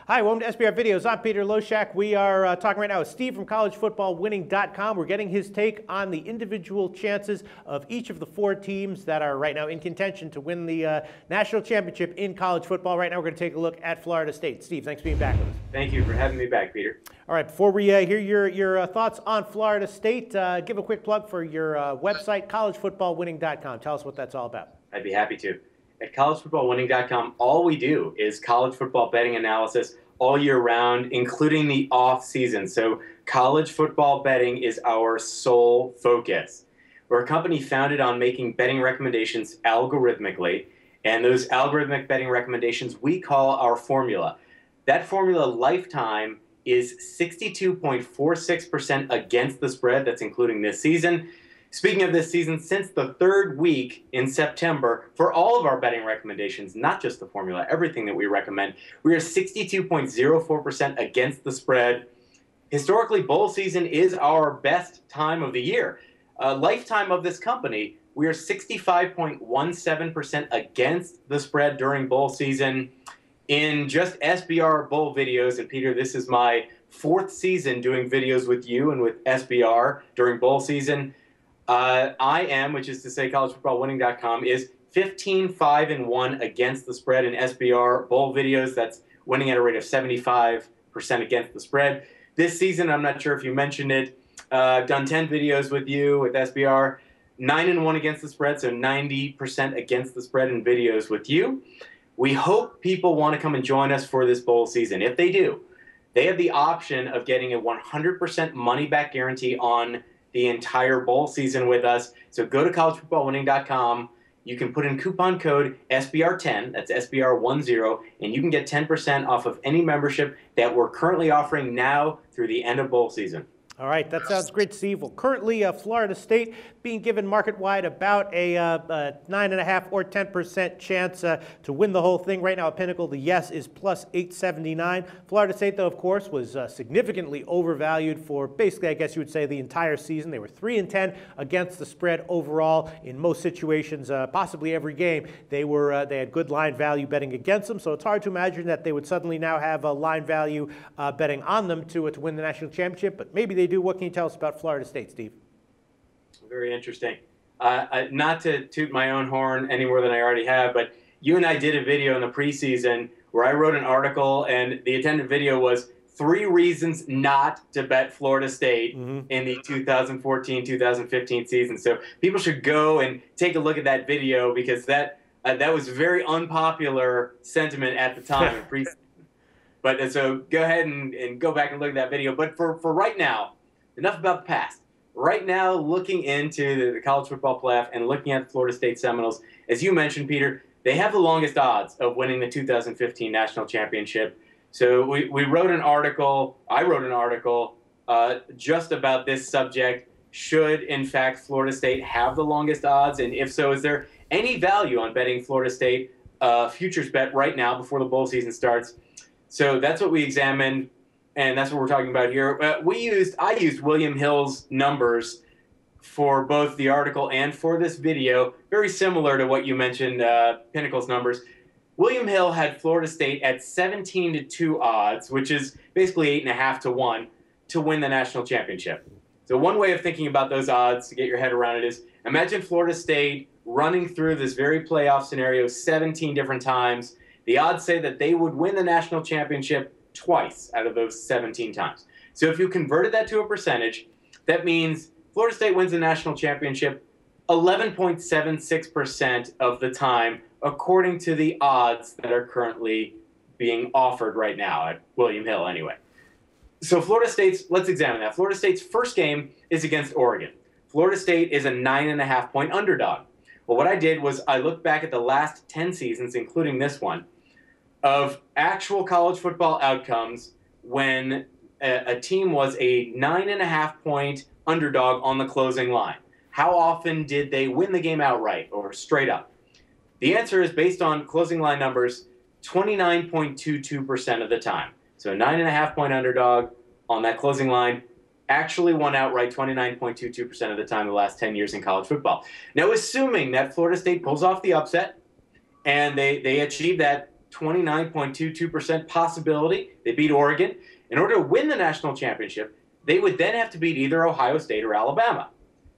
Hi, welcome to SBR Videos. I'm Peter Loshak. We are talking right now with Steve from collegefootballwinning.com. We're getting his take on the individual chances of each of the four teams that are right now in contention to win the national championship in college football. Right now, we're going to take a look at Florida State. Steve, thanks for being back with us. Thank you for having me back, Peter. All right, before we hear your thoughts on Florida State, give a quick plug for your website, collegefootballwinning.com. Tell us what that's all about. I'd be happy to. At collegefootballwinning.com, all we do is college football betting analysis all year round, including the off season. So college football betting is our sole focus. We're a company founded on making betting recommendations algorithmically, and those algorithmic betting recommendations we call our formula. That formula lifetime is 62.46% against the spread. That's including this season. Speaking of this season, since the third week in September, for all of our betting recommendations, not just the formula, everything that we recommend, we are 62.04% against the spread. Historically, bowl season is our best time of the year. Lifetime of this company, we are 65.17% against the spread during bowl season. In just SBR bowl videos, and Peter, this is my fourth season doing videos with you and with SBR during bowl season. I am, which is to say collegefootballwinning.com, is 15-5-1 against the spread in SBR bowl videos. That's winning at a rate of 75% against the spread. This season, I'm not sure if you mentioned it, I've done 10 videos with you with SBR, 9-1 against the spread, so 90% against the spread in videos with you. We hope people want to come and join us for this bowl season. If they do, they have the option of getting a 100% money-back guarantee on the entire bowl season with us. So go to collegefootballwinning.com. You can put in coupon code SBR10, that's SBR10, and you can get 10% off of any membership that we're currently offering now through the end of bowl season. All right, that sounds great, Steve. Well, currently, Florida State being given market-wide about a 9.5 or 10% chance to win the whole thing. Right now at Pinnacle, the yes is plus 879. Florida State, though, of course, was significantly overvalued for basically, I guess you would say, the entire season. They were 3-10 against the spread overall in most situations, possibly every game. They had good line value betting against them, so it's hard to imagine that they would suddenly now have a line value betting on them to win the national championship, but maybe they do. What can you tell us about Florida State, Steve? Very interesting. Not to toot my own horn any more than I already have, but you and I did a video in the preseason where I wrote an article, and the attended video was 3 reasons not to bet Florida State in the 2014-2015 season. So people should go and take a look at that video because that was a very unpopular sentiment at the time in preseason. But so go ahead and go back and look at that video. But for right now, enough about the past. Right now, looking into the college football playoff and looking at the Florida State Seminoles, as you mentioned, Peter, they have the longest odds of winning the 2015 national championship. So we wrote an article, I wrote an article just about this subject. Should, in fact, Florida State have the longest odds? And if so, is there any value on betting Florida State futures bet right now before the bowl season starts? So that's what we examined, and that's what we're talking about here. I used William Hill's numbers for both the article and for this video, very similar to what you mentioned, Pinnacle's numbers. William Hill had Florida State at 17-2 odds, which is basically 8.5-1, to win the national championship. So one way of thinking about those odds to get your head around it is, imagine Florida State running through this very playoff scenario 17 different times. The odds say that they would win the national championship twice out of those 17 times. So if you converted that to a percentage, that means Florida State wins the national championship 11.76% of the time, according to the odds that are currently being offered right now at William Hill anyway. So let's examine that. Florida State's first game is against Oregon. Florida State is a 9.5-point underdog. Well, what I did was I looked back at the last 10 seasons, including this one, of actual college football outcomes when a team was a 9.5-point underdog on the closing line. How often did they win the game outright or straight up? The answer is, based on closing line numbers, 29.22% of the time. So a 9.5-point underdog on that closing line actually won outright 29.22% of the time the last 10 years in college football. Now, assuming that Florida State pulls off the upset and they achieve that 29.22% possibility. They beat Oregon. In order to win the national championship, they would then have to beat either Ohio State or Alabama.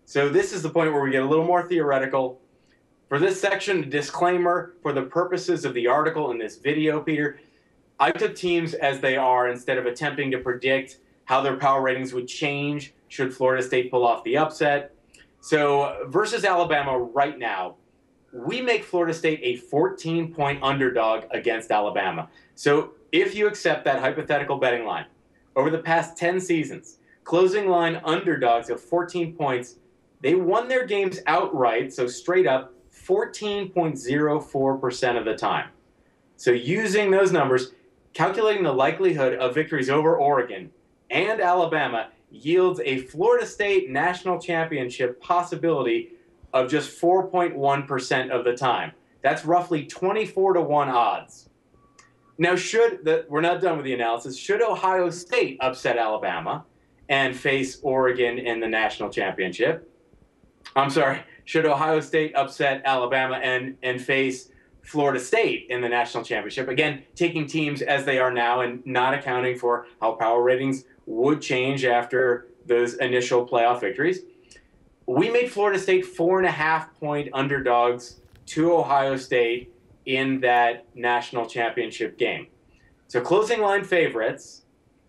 So this is the point where we get a little more theoretical. For this section, a disclaimer, for the purposes of the article in this video, Peter, I took teams as they are instead of attempting to predict how their power ratings would change should Florida State pull off the upset. So versus Alabama right now, we make Florida State a 14-point underdog against Alabama. So if you accept that hypothetical betting line, over the past 10 seasons, closing line underdogs of 14 points, they won their games outright, so straight up, 14.04% of the time. So using those numbers, calculating the likelihood of victories over Oregon and Alabama yields a Florida State national championship possibility of just 4.1% of the time. That's roughly 24-to-1 odds. Now, we're not done with the analysis. Should Ohio State upset Alabama and face Oregon in the national championship? Should Ohio State upset Alabama and face Florida State in the national championship? Again, taking teams as they are now and not accounting for how power ratings would change after those initial playoff victories. We made Florida State 4.5-point underdogs to Ohio State in that national championship game. So closing line underdogs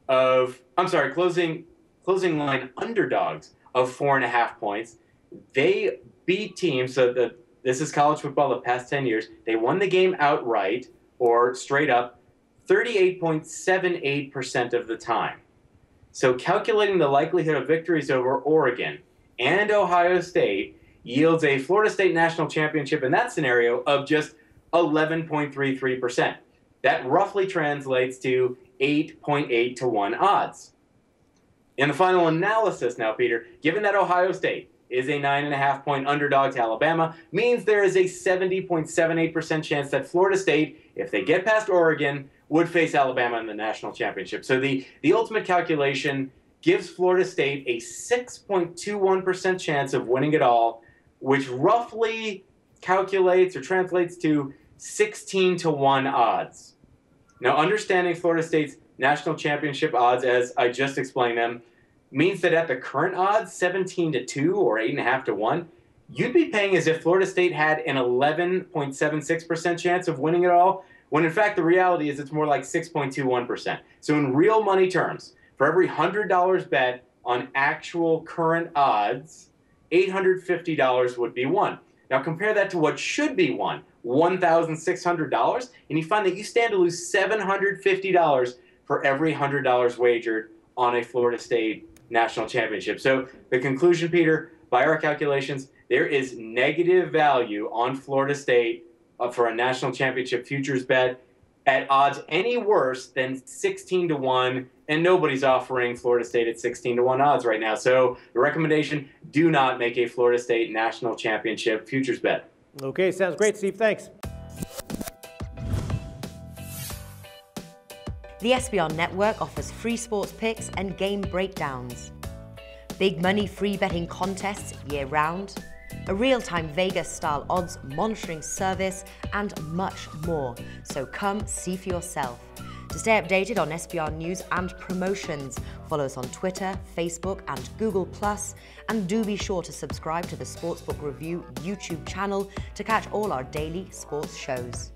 of 4.5 points. They beat teams, this is college football the past 10 years, they won the game outright or straight up 38.78% of the time. So calculating the likelihood of victories over Oregon and Ohio State yields a Florida State national championship in that scenario of just 11.33%. That roughly translates to 8.8-to-1 odds. In the final analysis now, Peter, given that Ohio State is a 9.5-point underdog to Alabama, means there is a 70.78% chance that Florida State, if they get past Oregon, would face Alabama in the national championship. So the ultimate calculation gives Florida State a 6.21% chance of winning it all, which roughly calculates or translates to 16-to-1 odds. Now, understanding Florida State's national championship odds, as I just explained them, means that at the current odds, 17-2 or 8.5-1, you'd be paying as if Florida State had an 11.76% chance of winning it all, when in fact the reality is it's more like 6.21%. So in real money terms, for every $100 bet on actual current odds, $850 would be won. Now compare that to what should be won, $1,600, and you find that you stand to lose $750 for every $100 wagered on a Florida State national championship. So the conclusion, Peter, by our calculations, there is negative value on Florida State for a national championship futures bet at odds any worse than 16-to-1, and nobody's offering Florida State at 16-to-1 odds right now. So the recommendation, do not make a Florida State national championship futures bet. Okay, sounds great, Steve. Thanks. The SBR Network offers free sports picks and game breakdowns, big money free betting contests year-round, a real-time Vegas-style odds monitoring service, and much more. So come see for yourself. To stay updated on SBR news and promotions, follow us on Twitter, Facebook, and Google+, and do be sure to subscribe to the Sportsbook Review YouTube channel to catch all our daily sports shows.